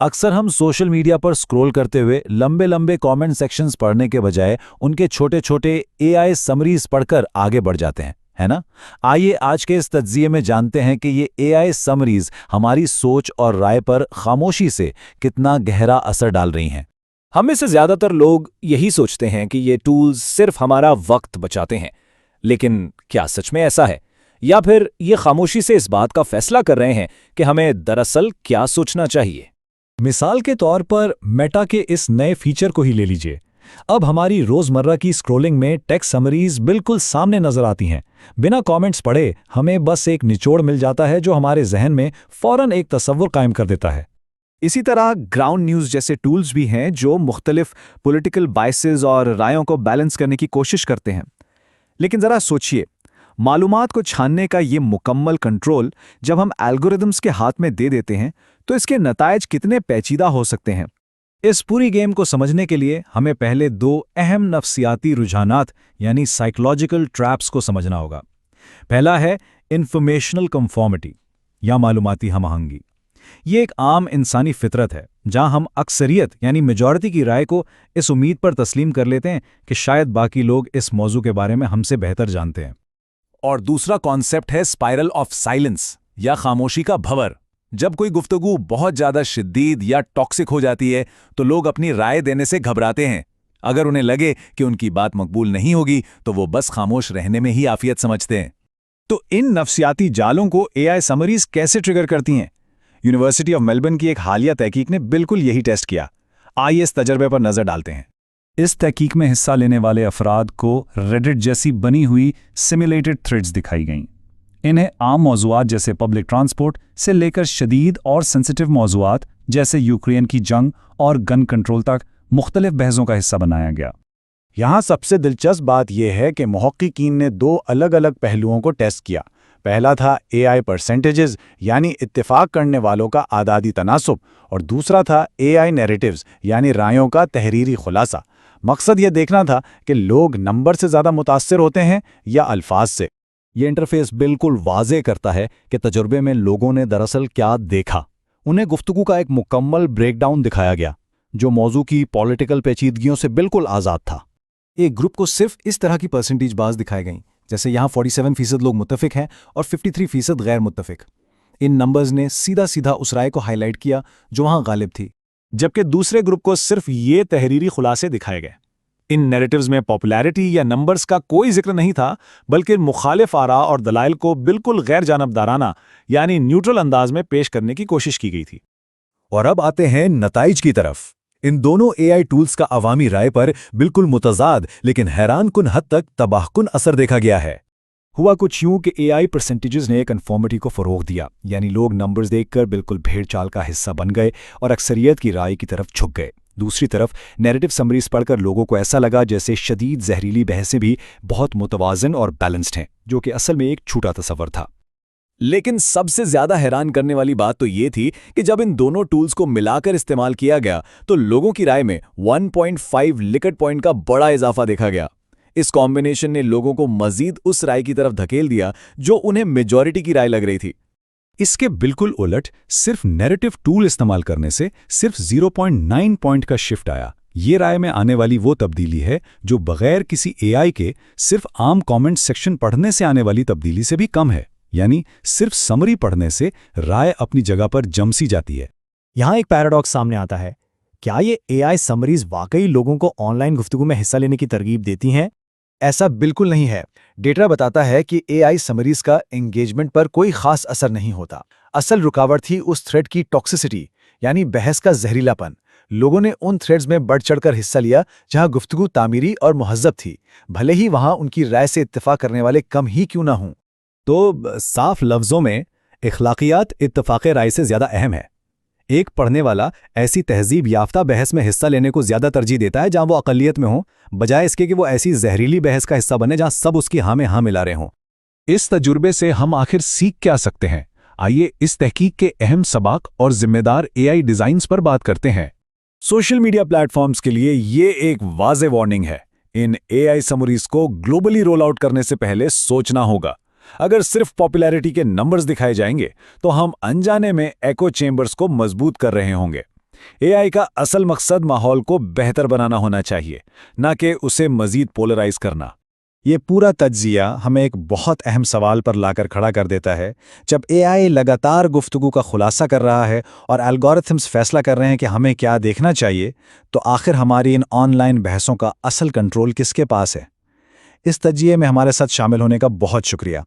अक्सर हम social media पर स्क्रॉल करते हुए लंबे लंबे कमेंट सेक्शंस पढ़ने के बजाय उनके छोटे छोटे एआई समरीज पढ़कर आगे बढ़ जाते हैं, है ना? आइए आज के इस तज्जिये में जानते हैं कि ये एआई समरीज हमारी सोच और राय पर खामोशी से कितना गहरा असर डाल रही हैं। हम में से ज्यादातर लोग यही सोचते हैं कि ये टूल्स सिर्फ हमारा वक्त बचाते हैं, लेकिन क्या सच में ऐसा है? या फिर ये खामोशी से इस बात का फैसला कर रहे हैं कि हमें दरअसल क्या सोचना चाहिए? मिसाल के तौर पर मेटा के इस नए फीचर को ही ले लीजिए। अब हमारी रोजमर्रा की स्क्रॉलिंग में टेक्स्ट समरीज बिल्कुल सामने नजर आती हैं। बिना कमेंट्स पढ़े हमें बस एक निचोड़ मिल जाता है जो हमारे जहन में फौरन एक तस्वुर कायम कर देता है। इसी तरह ग्राउंड न्यूज़ जैसे टूल्स भी हैं जो मुख्तलिफ पॉलिटिकल बायसेस और रायों को बैलेंस करने की कोशिश करते हैं। लेकिन ज़रा सोचिए, मालूमात को छानने का ये मुकम्मल कंट्रोल जब हम एल्गोरिदम्स के हाथ में दे देते हैं तो इसके नतायज कितने पेचीदा हो सकते हैं। इस पूरी गेम को समझने के लिए हमें पहले दो अहम नफ्सियाती रुझानात यानी साइकोलॉजिकल ट्रैप्स को समझना होगा। पहला है इंफॉर्मेशनल कंफॉर्मिटी या मालूमाती हमआहंगी। ये एक आम इंसानी फितरत है जहां हम अक्सरियत यानी मेजॉरिटी की राय को इस उम्मीद पर तस्लीम कर लेते हैं कि शायद बाकी लोग इस मौजू के बारे में हमसे बेहतर जानते हैं। और दूसरा कॉन्सेप्ट है स्पाइरल ऑफ साइलेंस या खामोशी का भंवर। जब कोई गुफ्तगू बहुत ज्यादा शिद्दीद या टॉक्सिक हो जाती है तो लोग अपनी राय देने से घबराते हैं। अगर उन्हें लगे कि उनकी बात मकबूल नहीं होगी तो वो बस खामोश रहने में ही आफियत समझते हैं। तो इन नफ्सियाती जालों को एआई समरीज कैसे ट्रिगर करती हैं? यूनिवर्सिटी ऑफ मेलबर्न की एक हालिया तहकीक ने बिल्कुल यही टेस्ट किया। आइए इस तजर्बे पर नजर डालते हैं। इस तहकीक में हिस्सा लेने वाले अफराद को रेडिट जैसी बनी हुई सिमुलेटेड थ्रेड्स दिखाई गईं। इन्हें आम मौज़ूआत जैसे पब्लिक ट्रांसपोर्ट से लेकर शदीद और सेंसिटिव मौज़ूआत जैसे यूक्रेन की जंग और गन कंट्रोल तक मुख्तलिफ बहसों का हिस्सा बनाया गया। यहाँ सबसे दिलचस्प बात यह है कि मुहक्किकीन ने दो अलग अलग पहलुओं को टेस्ट किया। पहला था एआई परसेंटेजेस यानी इत्तेफाक करने वालों का आदादी तनासुब, और दूसरा था एआई नैरेटिव्स यानी रायों का तहरीरी खुलासा। मकसद यह देखना था कि लोग नंबर से ज़्यादा मुतासिर होते हैं या अल्फाज से। ये इंटरफेस बिल्कुल वाज़े करता है कि तजुर्बे में लोगों ने दरअसल क्या देखा। उन्हें गुफ्तगू का एक मुकम्मल ब्रेकडाउन दिखाया गया जो मौजू की पॉलिटिकल पेचीदगियों से बिल्कुल आज़ाद था। एक ग्रुप को सिर्फ इस तरह की परसेंटेज बाज दिखाई गई, जैसे यहाँ 47% लोग मुत्तफिक हैं और 53% गैर मुत्तफिक। इन नंबर्स ने सीधा सीधा उस राय को हाईलाइट किया जो वहाँ गालिब थी, जबकि दूसरे ग्रुप को सिर्फ ये तहरीरी खुलासे दिखाए गए। इन नैरेटिव्स में पॉपुलैरिटी या नंबर्स का कोई जिक्र नहीं था, बल्कि मुखालिफ आरा और दलाइल को बिल्कुल गैर जानबदाराना यानी न्यूट्रल अंदाज में पेश करने की कोशिश की गई थी। और अब आते हैं नताइज की तरफ। इन दोनों एआई टूल्स का अवामी राय पर बिल्कुल मुतजाद लेकिन हैरानकुन हद तक तबाहकुन असर देखा गया है। हुआ कुछ यूं कि एआई परसेंटेजेस ने कन्फॉर्मिटी को फ़रोग़ दिया, यानी लोग नंबर्स देखकर बिल्कुल भेड़ चाल का हिस्सा बन गए और अक्सरियत की राय की तरफ झुक गए। दूसरी तरफ नैरेटिव समरीज पढ़कर लोगों को ऐसा लगा जैसे शदीद जहरीली बहसें भी बहुत मुतवाज़न और बैलेंस्ड हैं, जो कि असल में एक झूठा तस्वर था। लेकिन सबसे ज्यादा हैरान करने वाली बात तो ये थी कि जब इन दोनों टूल्स को मिलाकर इस्तेमाल किया गया तो लोगों की राय में 1.5 लिकट पॉइंट का बड़ा इजाफा देखा गया। इस कॉम्बिनेशन ने लोगों को मजीद उस राय की तरफ धकेल दिया जो उन्हें मेजॉरिटी की राय लग रही थी। इसके बिल्कुल उलट सिर्फ नैरेटिव टूल इस्तेमाल करने से सिर्फ 0.9 पॉइंट का शिफ्ट आया। ये राय में आने वाली वो तब्दीली है जो बगैर किसी एआई के सिर्फ आम कमेंट सेक्शन पढ़ने से आने वाली तब्दीली से भी कम है। यानी सिर्फ समरी पढ़ने से राय अपनी जगह पर जम सी जाती है। यहाँ एक पैराडॉक्स सामने आता है। क्या ये एआई समरीज वाकई लोगों को ऑनलाइन गुफ्तगू में हिस्सा लेने की तरगीब देती हैं? ऐसा बिल्कुल नहीं है। डेटा बताता है कि एआई समरीज का एंगेजमेंट पर कोई खास असर नहीं होता। असल रुकावट थी उस थ्रेड की टॉक्सिसिटी यानी बहस का जहरीलापन। लोगों ने उन थ्रेड्स में बढ़ चढ़कर हिस्सा लिया जहां गुफ्तगू तामीरी और मुहज़्ज़ब थी, भले ही वहां उनकी राय से इत्तेफाक करने वाले कम ही क्यों ना हों। तो साफ लफ्ज़ों में इखलाकियात इत्तफाक़ राय से ज़्यादा अहम है। एक पढ़ने वाला ऐसी तहजीब याफ्ता बहस में हिस्सा लेने को ज़्यादा तरजीह देता है जहां वो अक़लियत में हो, बजाय इसके कि वो ऐसी जहरीली बहस का हिस्सा बने जहां सब उसकी हाँ में हाँ मिला रहे हों। इस तजुर्बे से हम आखिर सीख क्या सकते हैं? आइए इस तहकीक के अहम सबक और जिम्मेदार एआई डिज़ाइंस पर बात करते हैं। सोशल मीडिया प्लेटफॉर्म्स के लिए ये एक वाज़े वार्निंग है। इन एआई समरीज को ग्लोबली रोल आउट करने से पहले सोचना होगा। अगर सिर्फ पॉपुलैरिटी के नंबर्स दिखाए जाएंगे तो हम अनजाने में एको चेंबर्स को मजबूत कर रहे होंगे। एआई का असल मकसद माहौल को बेहतर बनाना होना चाहिए, ना कि उसे मजीद पोलराइज करना। ये पूरा तज्जिया हमें एक बहुत अहम सवाल पर लाकर खड़ा कर देता है। जब एआई लगातार गुफ्तगू का खुलासा कर रहा है और एल्गोरिथम्स फैसला कर रहे हैं कि हमें क्या देखना चाहिए, तो आखिर हमारी इन ऑनलाइन बहसों का असल कंट्रोल किसके पास है? इस तज्जिए में हमारे साथ शामिल होने का बहुत शुक्रिया।